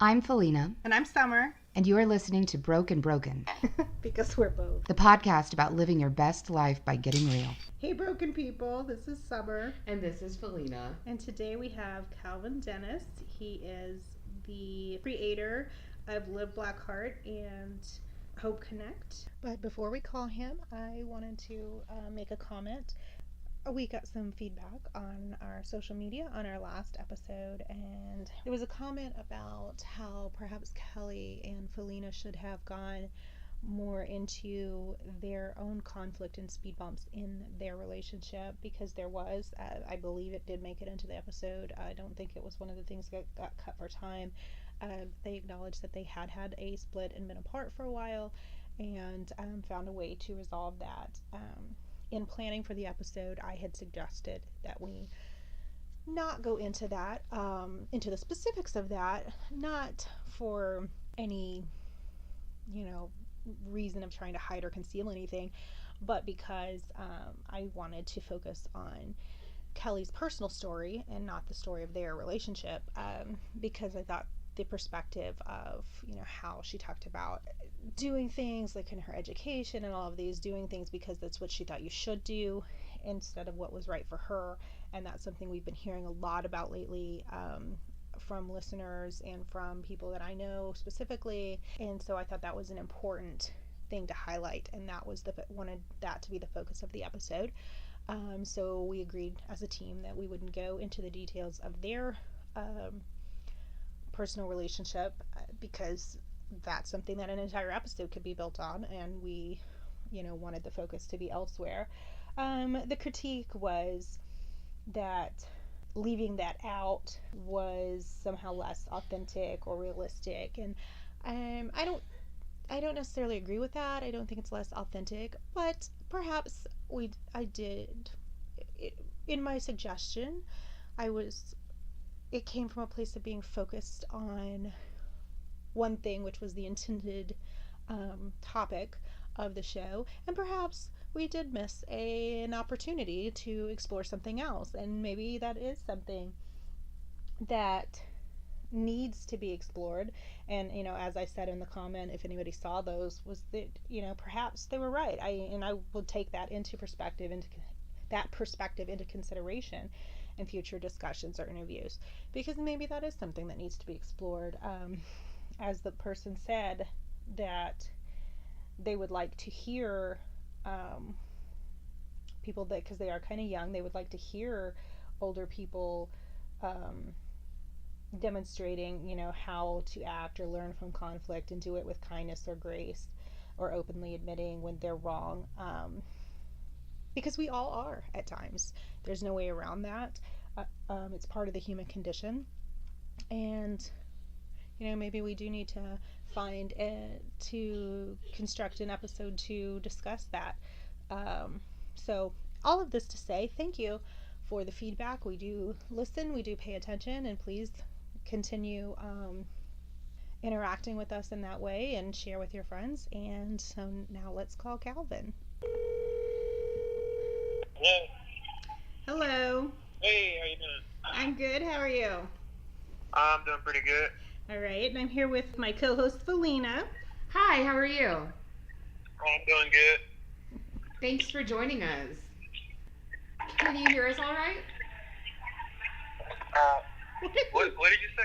I'm Felina. And I'm Summer. And you are listening to Broken Broken. Because we're both. The podcast about living your best life by getting real. Hey, broken people. This is Summer. And this is Felina. And today we have Calvin Dennis. He is the creator of LiveBlackHeart and Hope Connect. But before we call him, I wanted to make a comment. We got some feedback on our social media on our last episode, and there was a comment about how perhaps Kelly and Felina should have gone more into their own conflict and speed bumps in their relationship, because there was, I believe it did make it into the episode. I don't think it was one of the things that got cut for time. They acknowledged that they had a split and been apart for a while, and found a way to resolve that. In planning for the episode, I had suggested that we not go into that, into the specifics of that, not for any, reason of trying to hide or conceal anything, but because I wanted to focus on Kelly's personal story and not the story of their relationship, because I thought the perspective of, how she talked about doing things like in her education and all of these, doing things because that's what she thought you should do instead of what was right for her. And that's something we've been hearing a lot about lately, from listeners and from people that I know specifically. And so I thought that was an important thing to highlight, and that was wanted that to be the focus of the episode. So we agreed as a team that we wouldn't go into the details of their personal relationship, because that's something that an entire episode could be built on, and we wanted the focus to be elsewhere. The critique was that leaving that out was somehow less authentic or realistic, and I don't necessarily agree with that. I don't think it's less authentic, but perhaps I did in my suggestion. It came from a place of being focused on one thing, which was the intended topic of the show, and perhaps we did miss an opportunity to explore something else, and maybe that is something that needs to be explored. And as I said in the comment, if anybody saw those, was that perhaps they were right. I will take that into perspective into consideration in future discussions or interviews, because maybe that is something that needs to be explored. As the person said, that they would like to hear people, that because they are kind of young, they would like to hear older people demonstrating how to act or learn from conflict and do it with kindness or grace, or openly admitting when they're wrong, because we all are at times. There's no way around that. It's part of the human condition, and maybe we do need to find to construct an episode to discuss that. So all of this to say, thank you for the feedback. We do listen, we do pay attention, and please continue interacting with us in that way and share with your friends. And so now let's call Calvin. Hello. Hello. Hey, how you doing? I'm good. How are you? I'm doing pretty good. All right, and I'm here with my co-host Felina. Hi, how are you? I'm doing good. Thanks for joining us. Can you hear us all right? What did you say?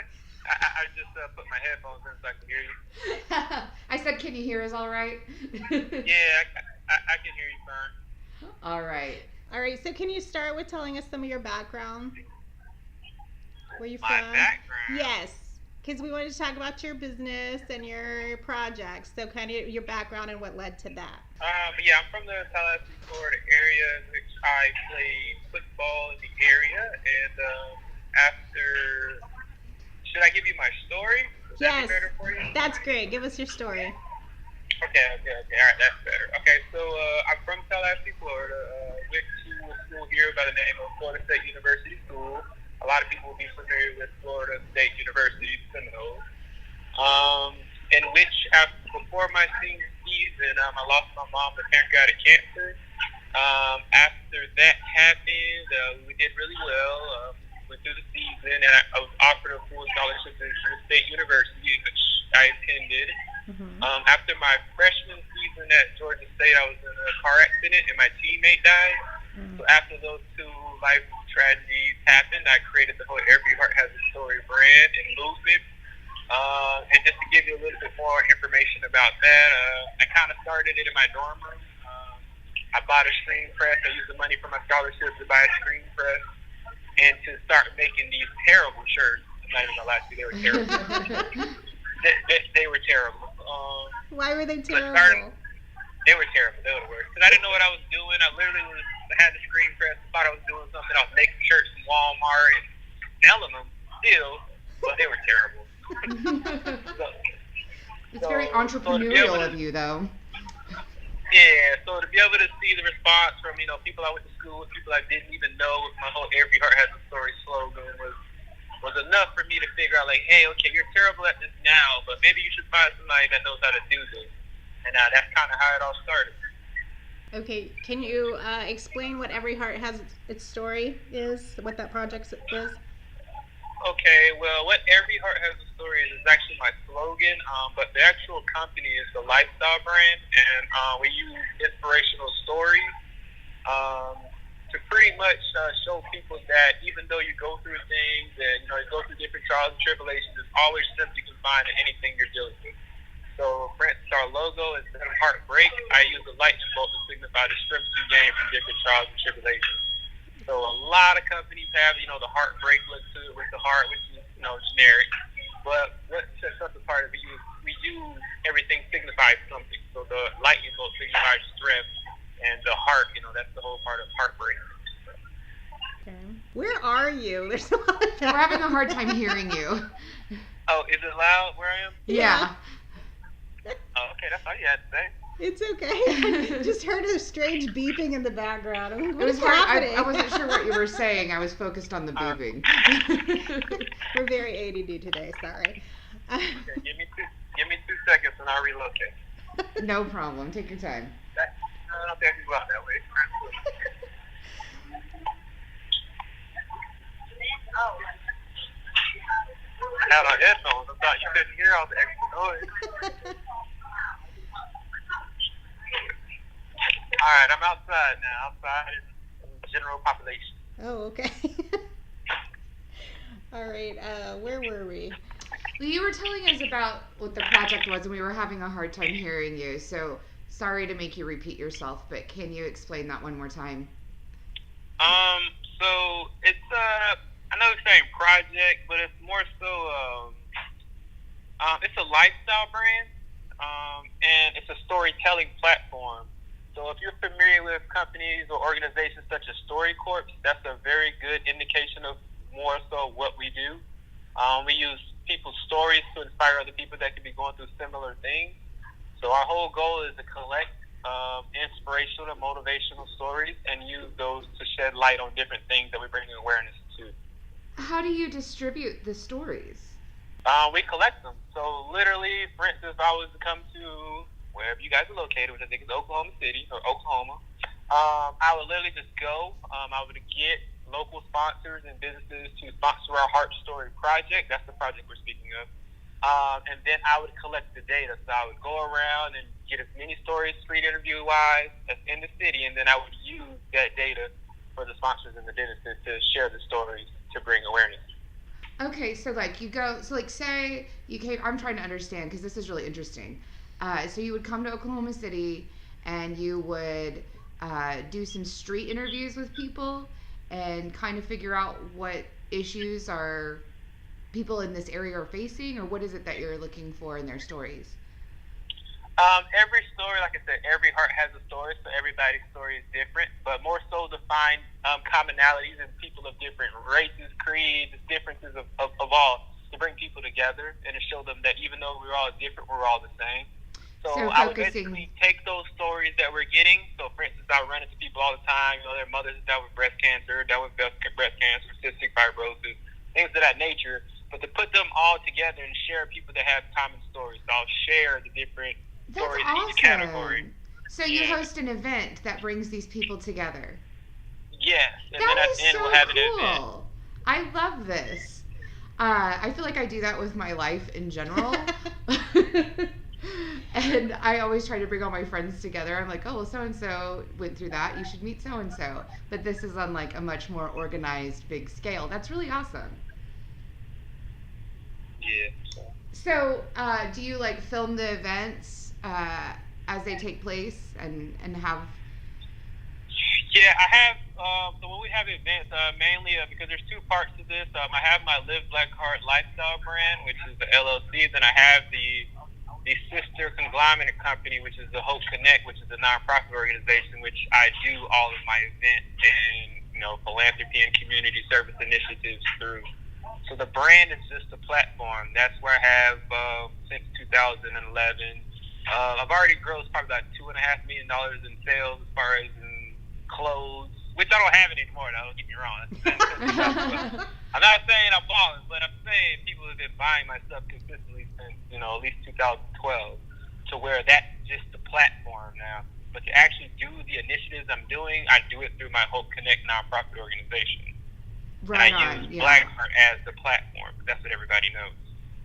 I just put my headphones in so I can hear you. I said, can you hear us all right? Yeah, I can hear you fine. All right. All right, so can you start with telling us some of your background? Where you My from? background? Yes, because we wanted to talk about your business and your projects, so kind of your background and what led to that. Yeah, I'm from the Tallahassee, Florida area, in which I played football in the area, and after... Should I give you my story? Is that Yes, better for you? that's great. Give us your story. Okay. All right, that's better. Okay, so I'm from Tallahassee, Florida. Went to a school here by the name of Florida State University School. A lot of people will be familiar with Florida State University, Seminole. In which, before my senior season, I lost my mom to pancreatic cancer. After that happened, we did really well. Went through the season, and I was offered a full scholarship to State University did. Mm-hmm. After my freshman season at Georgia State, I was in a car accident and my teammate died. Mm-hmm. So after those two life tragedies happened, I created the whole Every Heart Has a Story brand and movement. And just to give you a little bit more information about that, I kind of started it in my dorm room. I bought a screen press. I used the money from my scholarship to buy a screen press and to start making these terrible shirts. I'm not even gonna lie to you, they were terrible. they were terrible. Why were they terrible? They were terrible. They were the worst. Because I didn't know what I was doing. I literally had the screen press, thought I was doing something. I was making shirts from Walmart and selling them still, but they were terrible. It's very entrepreneurial of you, though. Yeah, so to be able to see the response from, people I went to school with, people I didn't even know, with my whole Every Heart Has a Story slogan was enough for me to figure out, like, hey, okay, you're terrible at this now, but maybe you should find somebody that knows how to do this. And that's kind of how it all started. Okay, can you explain what Every Heart Has Its Story is, what that project is? Okay, well, what Every Heart Has a Story is actually my slogan, but the actual company is the lifestyle brand, and we use inspirational stories to pretty much show people that even though you go through things and, you go through different trials and tribulations, there's always strength you can find in anything you're dealing with. So, for instance, our logo, instead of heartbreak, I use a lightning bolt to signify the strength you gain from different trials and tribulations. So a lot of companies have, the heartbreak look to it with the heart, which is, generic. But what sets us apart is we use everything signifies something. So the lightning bolt signifies strength, and the heart, that's the whole part of heartbreak. Okay. Where are you? There's a lot of We're having a hard time hearing you. Oh, is it loud where I am? Yeah. Oh, okay, that's all you had to say. It's okay. I just heard a strange beeping in the background. It was hard. I wasn't sure what you were saying. I was focused on the beeping. We're very ADD today. Sorry. Okay, give me 2 seconds and I'll relocate. No problem. Take your time. I don't think I can go out that way. I had on headphones. I thought you couldn't hear all the extra noise. All right, I'm outside now. Outside in the general population. Oh, okay. All right. Where were we? Well, you were telling us about what the project was, and we were having a hard time hearing you. So sorry to make you repeat yourself, but can you explain that one more time? So it's another same project, but it's more so it's a lifestyle brand, and it's a storytelling platform. So if you're familiar with companies or organizations such as StoryCorps, that's a very good indication of more so what we do. We use people's stories to inspire other people that could be going through similar things. So our whole goal is to collect inspirational and motivational stories and use those to shed light on different things that we bring awareness to. How do you distribute the stories? We collect them. So literally, for instance, if I was to come to wherever you guys are located, which I think is Oklahoma City or Oklahoma, I would literally just go. I would get local sponsors and businesses to sponsor our Heart Story project. That's the project we're speaking of. And then I would collect the data. So I would go around and get as many stories, street interview-wise, as in the city, and then I would use that data for the sponsors and the businesses to share the stories to bring awareness. Okay, so say you came, I'm trying to understand because this is really interesting. So you would come to Oklahoma City and you would do some street interviews with people and kind of figure out what issues are people in this area are facing, or what is it that you're looking for in their stories? Every story, like I said, every heart has a story, so everybody's story is different, but more so to find commonalities in people of different races, creeds, differences of all, to bring people together and to show them that even though we're all different, we're all the same. So I would basically take those stories that we're getting. So, for instance, I run into people all the time. Their mothers down with breast cancer, down with breast cancer, cystic fibrosis, things of that nature. But to put them all together and share people that have common stories. So I'll share the different stories in each category. So you host an event that brings these people together. Yes. And that then at is the end so we'll have cool. an event. I love this. I feel like I do that with my life in general. And I always try to bring all my friends together. I'm like, oh, well, so-and-so went through that. You should meet so-and-so. But this is on like a much more organized, big scale. That's really awesome. Yeah. So, do you like film the events as they take place and have? Yeah, I have. So when we have events, mainly because there's two parts to this. I have my LiveBlackHeart lifestyle brand, which is the LLC. Then I have the sister conglomerate company, which is the Hope Connect, which is a nonprofit organization, which I do all of my events and philanthropy and community service initiatives through. So the brand is just a platform. That's where I have since 2011. I've already grossed probably about $2.5 million in sales as far as in clothes, which I don't have it anymore. Now, don't get me wrong. I'm not saying I'm balling, but I'm saying people have been buying my stuff consistently since at least 2012. To where that's just the platform now. But to actually do the initiatives I'm doing, I do it through my Hope Connect nonprofit organization. Right and I use Blackheart as the platform. That's what everybody knows.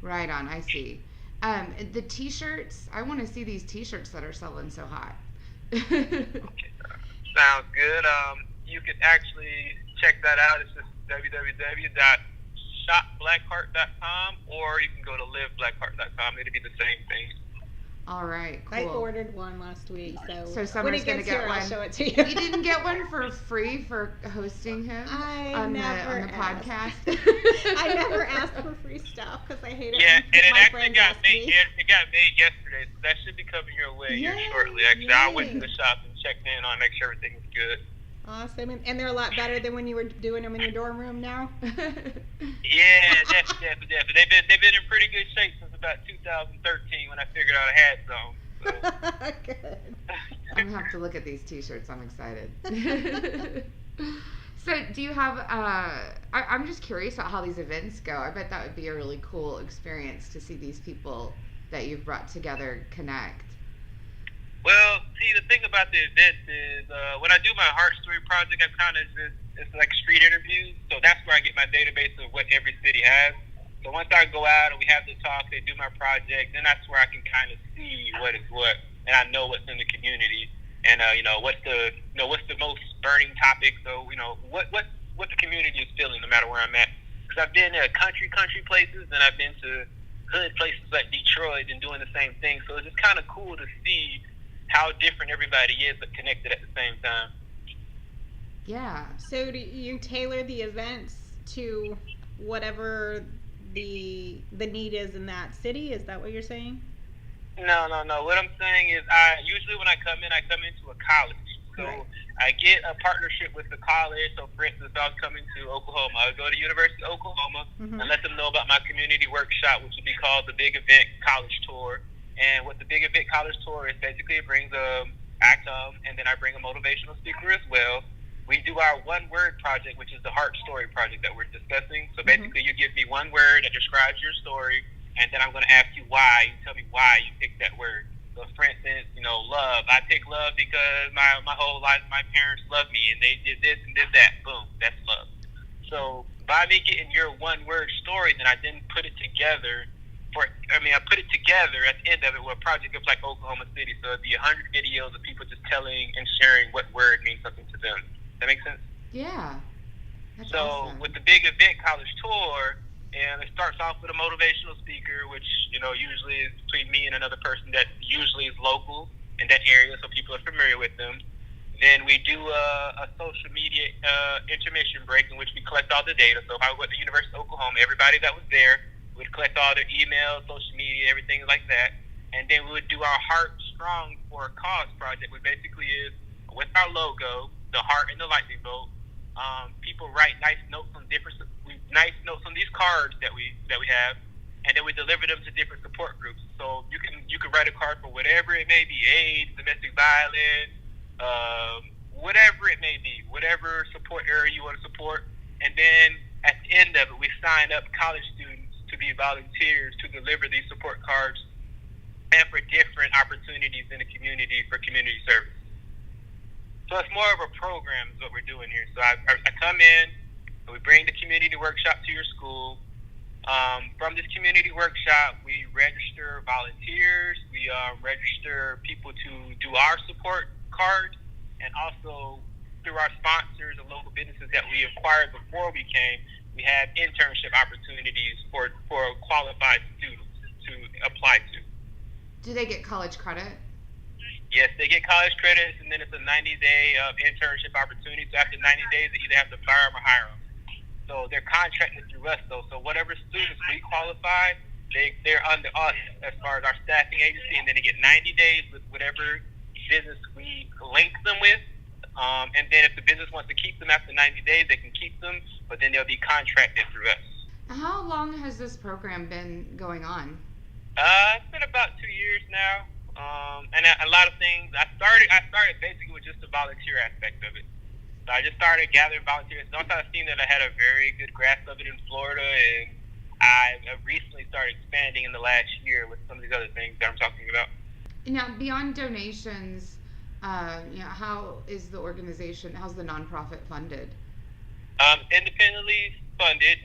Right on. I see. The T-shirts. I want to see these T-shirts that are selling so hot. Okay. Sounds good. You can actually check that out. It's just www.shopblackheart.com, or you can go to liveblackheart.com. It'll be the same thing. All right, cool. I ordered one last week, so Summer's gonna get one. I'll show it to you. You didn't get one for free for hosting him on the podcast. I never asked for free stuff because I hate it. Yeah, and it my actually got made. me. It got made yesterday, so that should be coming your way here shortly. Actually, I went to the shop and checked in on, make sure everything was good. Awesome, and they're a lot better than when you were doing them in your dorm room now. Yeah, definitely. They've been in pretty good shape since about 2013 when I figured out I had some. So. Good. I'm gonna have to look at these T-shirts. I'm excited. So, do you have? I'm just curious about how these events go. I bet that would be a really cool experience to see these people that you've brought together connect. Well, see, the thing about the events is when I do my Heart Story project, I'm kind of it's like street interviews. So that's where I get my database of what every city has. So once I go out and we have the talk, they do my project, then that's where I can kind of see what is what, and I know what's in the community, and what's the most burning topic. So what the community is feeling, no matter where I'm at. Because I've been to country places, and I've been to hood places like Detroit and doing the same thing. So it's just kind of cool to see how different everybody is, but connected at the same time. Yeah. So do you tailor the events to whatever the need is in that city? Is that what you're saying? No. What I'm saying is, I usually when I come into a college. So right. I get a partnership with the college. So for instance, if I was coming to Oklahoma, I would go to University of Oklahoma and let them know about my community workshop, which would be called the Big Event College Tour. And what the Big Event College Tour is, basically it brings I come, and then I bring a motivational speaker as well. We do our one-word project, which is the Heart Story project that we're discussing. So basically, you give me one word that describes your story, and then I'm going to ask you why. You tell me why you picked that word. So for instance, love. I picked love because my whole life my parents loved me, and they did this and did that. Boom, that's love. So by me getting your one-word story, then I then put it together. I put it together at the end of it with a project of like Oklahoma City. So it'd be 100 videos of people just telling and sharing what word means something to them. That makes sense? Yeah. That's so awesome. With the Big Event College Tour, and it starts off with a motivational speaker, which usually is between me and another person that usually is local in that area, so people are familiar with them. Then we do a social media intermission break in which we collect all the data. So if I went to the University of Oklahoma, everybody that was there, we'd collect all their emails, social media, everything like that. And then we would do our Heart Strong for a Cause project, which basically is with our logo, the heart and the lightning bolt. People write nice notes on these cards that we have, and then we deliver them to different support groups. So you can write a card for whatever it may be, AIDS, domestic violence, whatever it may be, whatever support area you want to support. And then at the end of it, we sign up college students to be volunteers to deliver these support cards and for different opportunities in the community for community service. So it's more of a program is what we're doing here. So I come in, and we bring the community workshop to your school. From this community workshop, we register volunteers, we register people to do our support card, and also through our sponsors and local businesses that we acquired before we came, we have internship opportunities for qualified students to apply to. Do they get college credit? Yes, they get college credits, and then it's a 90-day internship opportunity. So after 90 days, they either have to fire them or hire them. So they're contracted through us, though. So whatever students we qualify, they're under us as far as our staffing agency, and then they get 90 days with whatever business we link them with. And then if the business wants to keep them after 90 days, they can keep them, but then they'll be contracted through us. How long has this program been going on? It's been about 2 years now. And a lot of things, I started basically with just the volunteer aspect of it. So I just started gathering volunteers. Once I seen that I had a very good grasp of it in Florida, and I recently started expanding in the last year with some of these other things that I'm talking about. Now, beyond donations, how is the organization, how's the nonprofit funded? Independently funded.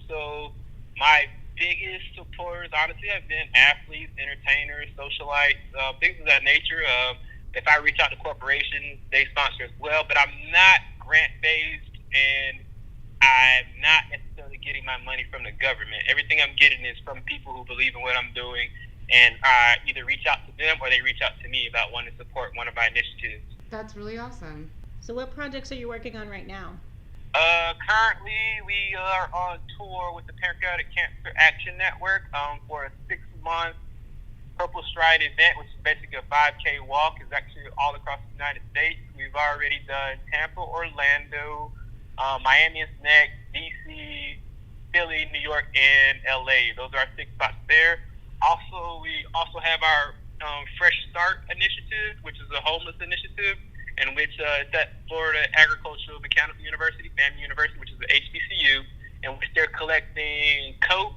So my biggest supporters, honestly, have been athletes, entertainers, socialites, things of that nature. If I reach out to corporations, they sponsor as well. But I'm not grant-based, and I'm not necessarily getting my money from the government. Everything I'm getting is from people who believe in what I'm doing, and I either reach out to them or they reach out to me about wanting to support one of my initiatives. That's really awesome. So what projects are you working on right now? Currently, we are on tour with the Pancreatic Cancer Action Network for a 6-month Purple Stride event, which is basically a 5K walk. It's actually all across the United States. We've already done Tampa, Orlando, Miami is next, DC, Philly, New York, and LA. Those are our 6 spots there. Also, we also have our Fresh Start initiative, which is a homeless initiative, in which it's at Florida Agricultural Mechanical University, FAMU University, which is the HBCU, in which they're collecting coats,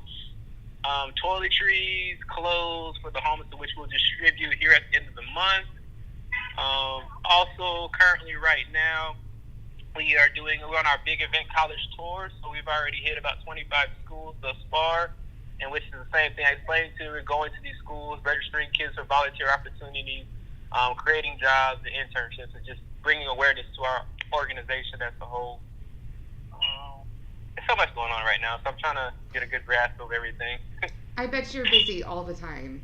toiletries, clothes for the homeless, which we'll distribute here at the end of the month. Also, currently right now, we're on our big event college tour, so we've already hit about 25 schools thus far, and which is the same thing I explained to you. We're going to these schools, registering kids for volunteer opportunities, creating jobs and internships, and just bringing awareness to our organization as a whole. There's so much going on right now, so I'm trying to get a good grasp of everything. I bet you're busy all the time.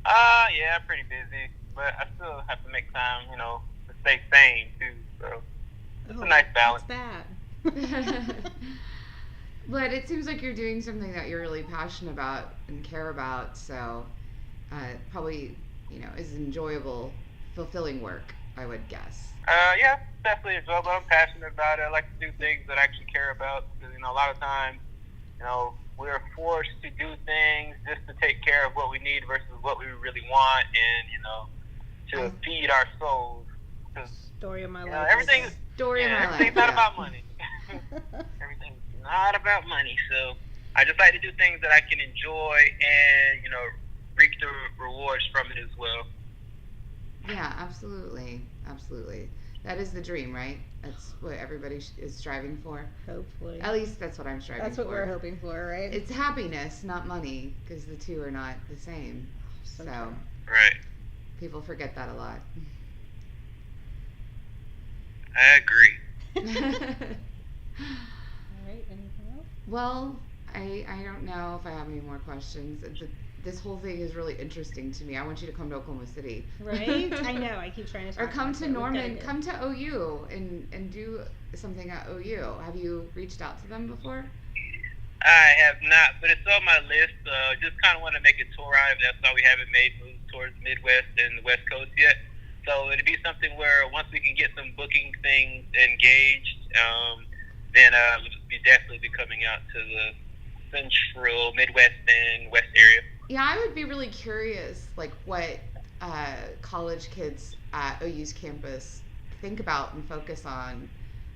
Yeah, I'm pretty busy, but I still have to make time, to stay sane too. So it's a nice balance. That's bad. But it seems like you're doing something that you're really passionate about and care about, so probably, is enjoyable, fulfilling work, I would guess. Yeah, definitely enjoyable. I'm passionate about it. I like to do things that I actually care about, because, a lot of times, we're forced to do things just to take care of what we need versus what we really want, and, to feed our souls. Story of my life. Everything's Everything's not about money. Everything's not about money. So I just like to do things that I can enjoy and, reap the rewards from it as well. Yeah, absolutely. Absolutely. That is the dream, right? That's what everybody is striving for. Hopefully. At least that's what I'm striving for. That's what we're hoping for, right? It's happiness, not money, because the two are not the same. So Right. people forget that a lot. I agree. All right, anything else? Well, I don't know if I have any more questions. This whole thing is really interesting to me. I want you to come to Oklahoma City. Right? I know. I keep trying to talk Or come about to it. Norman, come to OU and do something at OU. Have you reached out to them before? I have not, but it's on my list. Just kind of want to make a tour out of it. That's why we haven't made moves towards the Midwest and the West Coast yet. So it'd be something where once we can get some booking things engaged, then we'll be definitely be coming out to the central Midwest and West area. Yeah, I would be really curious, like what college kids at OU's campus think about and focus on.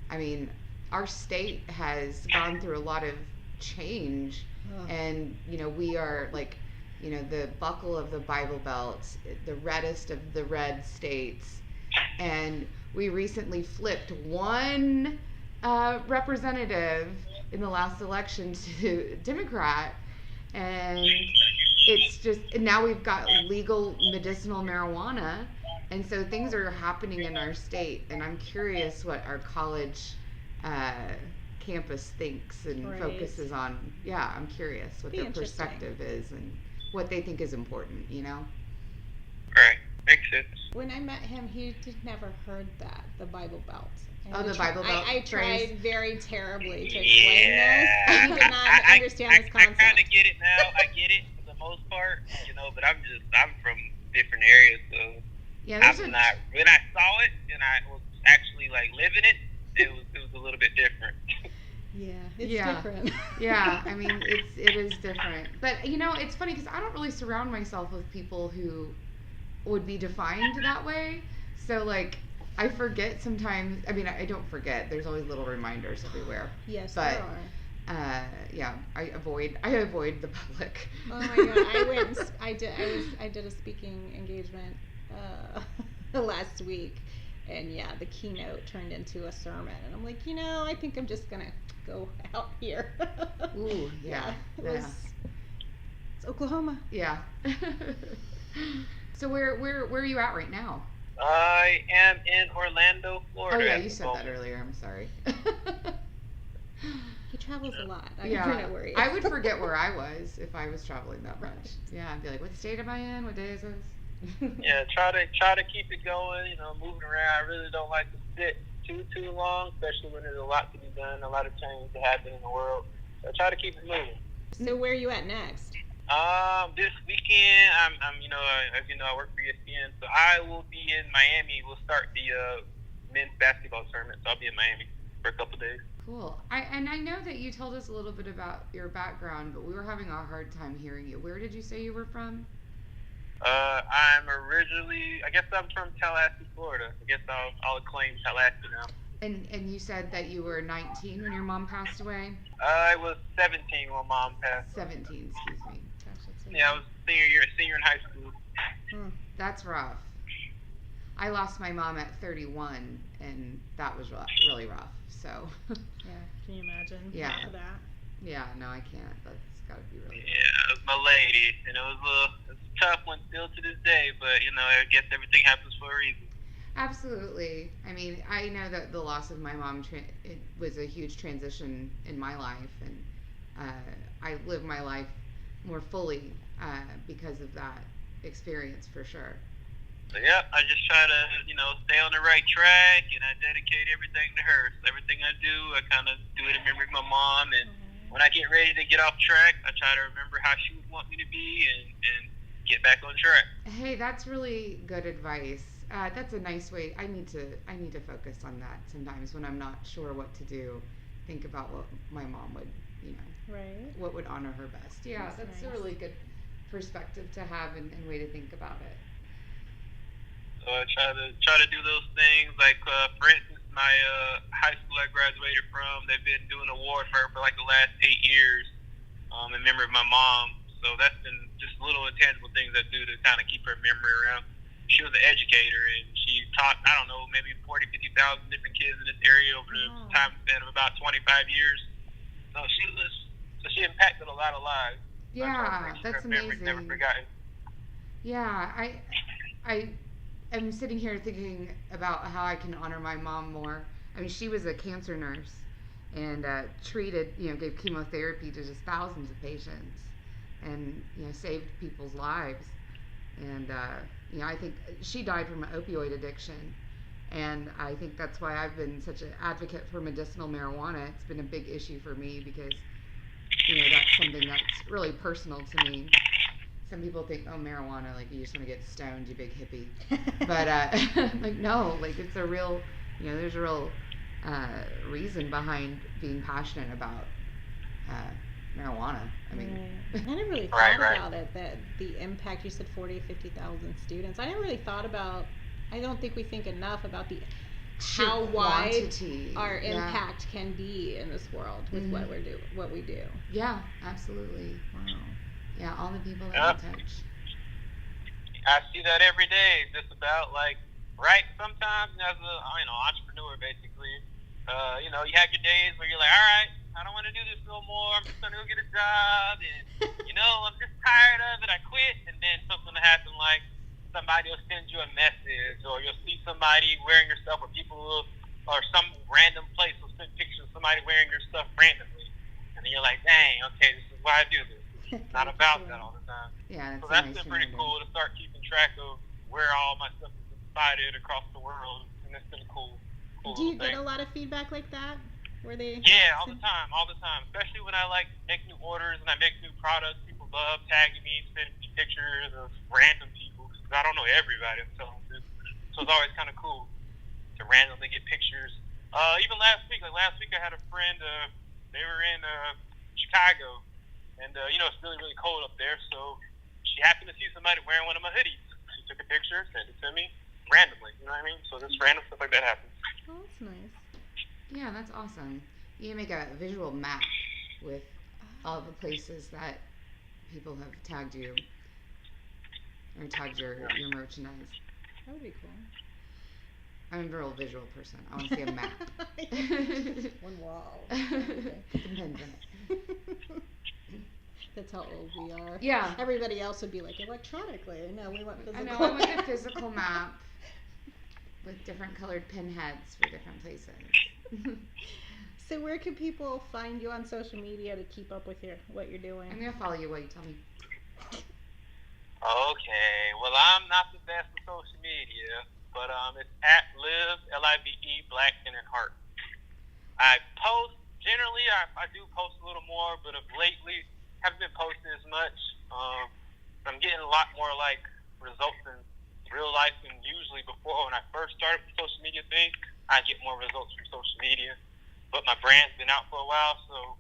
I mean, our state has gone through a lot of change, and we are like, the buckle of the Bible Belt, the reddest of the red states, and we recently flipped one representative in the last election to Democrat, and it's just and now we've got legal medicinal marijuana, and so things are happening in our state, and I'm curious what our college campus thinks and Right. focuses on. Yeah, I'm curious what Be their interesting. perspective is and what they think is important, Right. Makes sense. When I met him, he never heard that, the Bible Belt. And Oh, I the Bible Belt I phrase? tried very terribly to explain this. Yeah. He did not understand this I concept. kind of get it now. I get it for the most part, but I'm from different areas, so Yeah, there's when I saw it and I was actually like living it, it was a little bit different. Yeah, it's Yeah. different. Yeah, I mean, it is different. But, it's funny because I don't really surround myself with people who would be defined that way. So, like, I forget sometimes. I mean, I don't forget. There's always little reminders everywhere. Yes, But, there are. Yeah, I avoid the public. Oh my god, I did a speaking engagement last week, and yeah, the keynote turned into a sermon, and I'm like, I think I'm just gonna go out here. Ooh, yeah. It's Oklahoma. Yeah. So where are you at right now? I am in Orlando, Florida. Oh yeah, at you the said moment. that earlier. I'm sorry. He travels a lot. I Yeah, know where he is. I would forget where I was if I was traveling that much. Yeah, I'd be like, what state am I in? What day is this? Yeah, try to keep it going. Moving around. I really don't like to sit too long, especially when there's a lot to be done, a lot of change to happen in the world. So I try to keep it moving. So where are you at next? This weekend, I'm as you know, I work for ESPN, so I will be in Miami. We'll start the men's basketball tournament, so I'll be in Miami for a couple days. Cool. I know that you told us a little bit about your background, but we were having a hard time hearing you. Where did you say you were from? I'm originally, I guess I'm from Tallahassee, Florida. I guess I'll claim Tallahassee now. And you said that you were 19 when your mom passed away? I was 17 when Mom passed. 17, excuse me. Gosh, that's so Yeah, I was senior in high school. That's rough. I lost my mom at 31, and that was really rough. So, Yeah, can you imagine? Yeah. That. yeah, no, I can't. That's got to be really rough. Yeah, it was my lady, and it's a tough one still to this day, but I guess everything happens for a reason. Absolutely. I mean, I know that the loss of my mom it was a huge transition in my life, and I live my life more fully because of that experience, for sure. So yeah, I just try to stay on the right track, and I dedicate everything to her. So everything I do, I kind of do it in memory of my mom, and when I get ready to get off track, I try to remember how she would want me to be and get back on track. Hey, that's really good advice. That's a nice way. I need to focus on that sometimes when I'm not sure what to do. Think about what my mom would, Right. what would honor her best. Yeah, that's nice. a really good perspective to have and way to think about it. So I try to do those things. Like for instance, my high school I graduated from, they've been doing an award for her for like the last 8 years in memory of my mom. So that's been just little intangible things I do to kind of keep her memory around. She was an educator, and she taught, I don't know, maybe 40,000, 50,000 different kids in this area over the time span of about 25 years. So she impacted a lot of lives. Yeah, that's amazing. Never forgotten. Yeah, I am sitting here thinking about how I can honor my mom more. I mean, she was a cancer nurse and treated, gave chemotherapy to just thousands of patients, and saved people's lives. And I think she died from an opioid addiction, and I think that's why I've been such an advocate for medicinal marijuana. It's been a big issue for me because that's something that's really personal to me. Some people think, oh, marijuana, like you just want to get stoned, you big hippie. But like no, like it's a real, there's a real reason behind being passionate about marijuana. I mean, I never really thought about it, that the impact, you said 40, 50,000 students. I never really thought about, I don't think we think enough about how wide quantity, our impact can be in this world with what we do. Yeah, absolutely. Wow. Yeah, all the people that we touch. I see that every day, just about like, right? Sometimes as an entrepreneur, basically, you have your days where you're like, all right, I don't want to do this no more. I'm just gonna go get a job, and I'm just tired of it. I quit, and then something will happen, like somebody will send you a message, or you'll see somebody wearing your stuff, or people will, or some random place will send pictures of somebody wearing your stuff randomly, and then you're like, dang, okay, this is why I do this. It's not about that all the time. Yeah, So that's that's a nice been pretty reminder. cool to start keeping track of where all my stuff is divided across the world, and that's been a cool Do you little get thing. a lot of feedback like that? Where they Yeah, all the time. Especially when I make new orders and I make new products. People love tagging me, sending me pictures of random people because I don't know everybody I'm selling to. So it's always kind of cool to randomly get pictures. Even last week, I had a friend. They were in Chicago, and it's really really cold up there. So she happened to see somebody wearing one of my hoodies. She took a picture, sent it to me randomly. You know what I mean? So just random stuff like that happens. Oh, that's nice. Yeah, that's awesome. You can make a visual map with all the places that people have tagged you or tagged your merchandise. That would be cool. I'm a real visual person. I want to see a map. One wall. Depends on it. That's how old we are. Yeah. Everybody else would be like electronically. No, we want physical. I know. I want a physical map with different colored pinheads for different places. So where can people find you on social media to keep up with what you're doing? I'm gonna follow you while you tell me. Okay, well, I'm not the best with social media, but it's at LiveBlackHeart. I post, generally, I do post a little more, but of lately, haven't been posting as much. I'm getting a lot more, results in real life than usually before. When I first started the social media thing, I get more results from social media. But my brand's been out for a while, so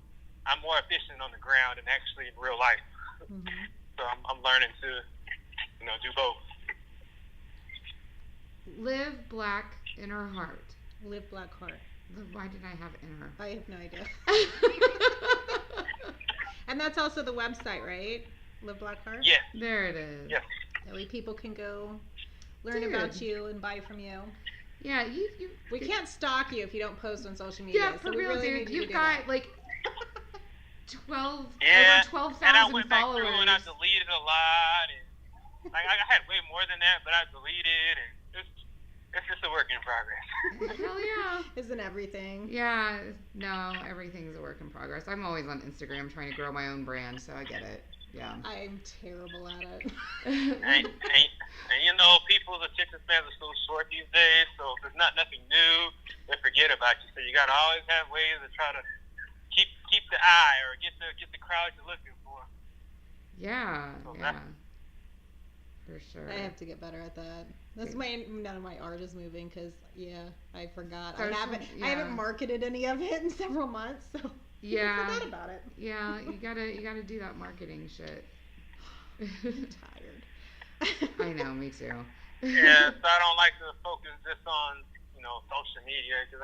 I'm more efficient on the ground and actually in real life. Mm-hmm. So I'm learning to, do both. Live Black in her heart. LiveBlackHeart. Why did I have inner? I have no idea. And that's also the website, right? LiveBlackHeart? Yes. There it is. Yes. That way people can go learn about you and buy from you. Yeah, We can't stalk you if you don't post on social media. Yeah, for so we real, really dude. need you You've to do got that. 12 over And I 12,000 went back followers. through and I deleted a lot, and I had way more than that, but I deleted, and it's just a work in progress. Hell yeah. Isn't everything? Yeah, no, everything's a work in progress. I'm always on Instagram trying to grow my own brand, so I get it. Yeah. I'm terrible at it. and people's attention spans are so short these days, so if there's nothing new, they forget about you. So you gotta always have ways to try to keep the eye or get the crowd you're looking for. Yeah, So yeah. For sure. I have to get better at that. That's none of my art is moving because I forgot. Social- I haven't marketed any of it in several months, so Yeah. I forgot about it. Yeah, you gotta do that marketing shit. I'm tired. I know, me too. Yeah, so I don't like to focus just on social media because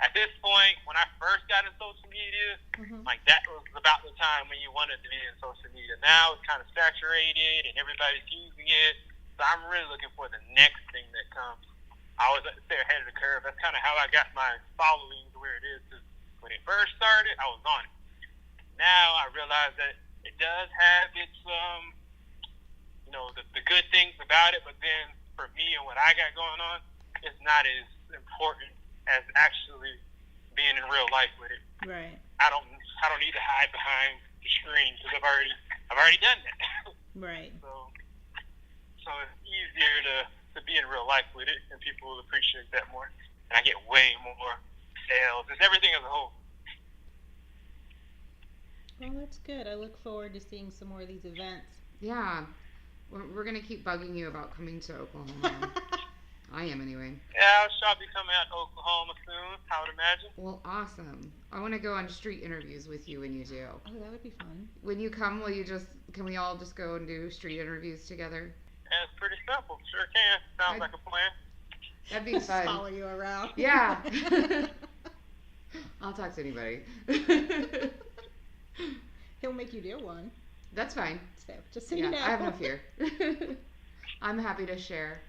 at this point when I first got in social media, Mhm. that was about the time when you wanted to be in social media. Now it's kind of saturated and everybody's using it, so I'm really looking for the next thing that comes. I always like to stay ahead of the curve. That's kind of how I got my following to where it is. Cause when it first started, I was on it. Now I realize that it does have its the good things about it, but then for me and what I got going on, it's not as important as actually being in real life with it. Right. I don't need to hide behind the screen because I've already done that. Right. So it's easier to be in real life with it, and people will appreciate that more. And I get way more sales. It's everything as a whole. Well, that's good. I look forward to seeing some more of these events. Yeah. We're gonna keep bugging you about coming to Oklahoma. I am anyway. Yeah, I'll be coming out to Oklahoma soon, I would imagine. Well, awesome. I want to go on street interviews with you when you do. Oh, that would be fun. When you come, can we all just go and do street interviews together? Yeah, it's pretty simple. Sure can. Sounds like a plan. That'd be fun. Follow you around. Yeah. I'll talk to anybody. He'll make you do one. That's fine. So, just so you know. I have no fear. I'm happy to share.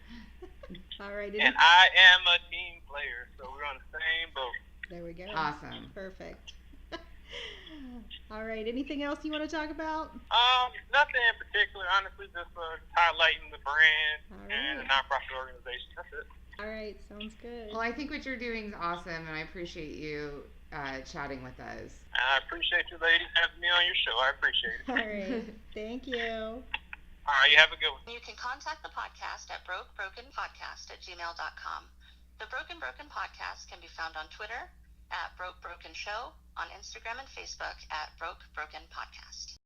All right. And I am a team player, so we're on the same boat. There we go. Awesome. Perfect. All right. Anything else you want to talk about? Nothing in particular. Honestly, just highlighting the brand and the right. nonprofit organization. That's it. All right. Sounds good. Well, I think what you're doing is awesome, and I appreciate you chatting with us. I appreciate you ladies having me on your show. I appreciate it. All right. Thank you. All right, you have a good one. You can contact the podcast at brokebrokenpodcast@gmail.com. The Broken Podcast can be found on Twitter @BrokeBrokenShow, on Instagram and Facebook @BrokeBrokenPodcast.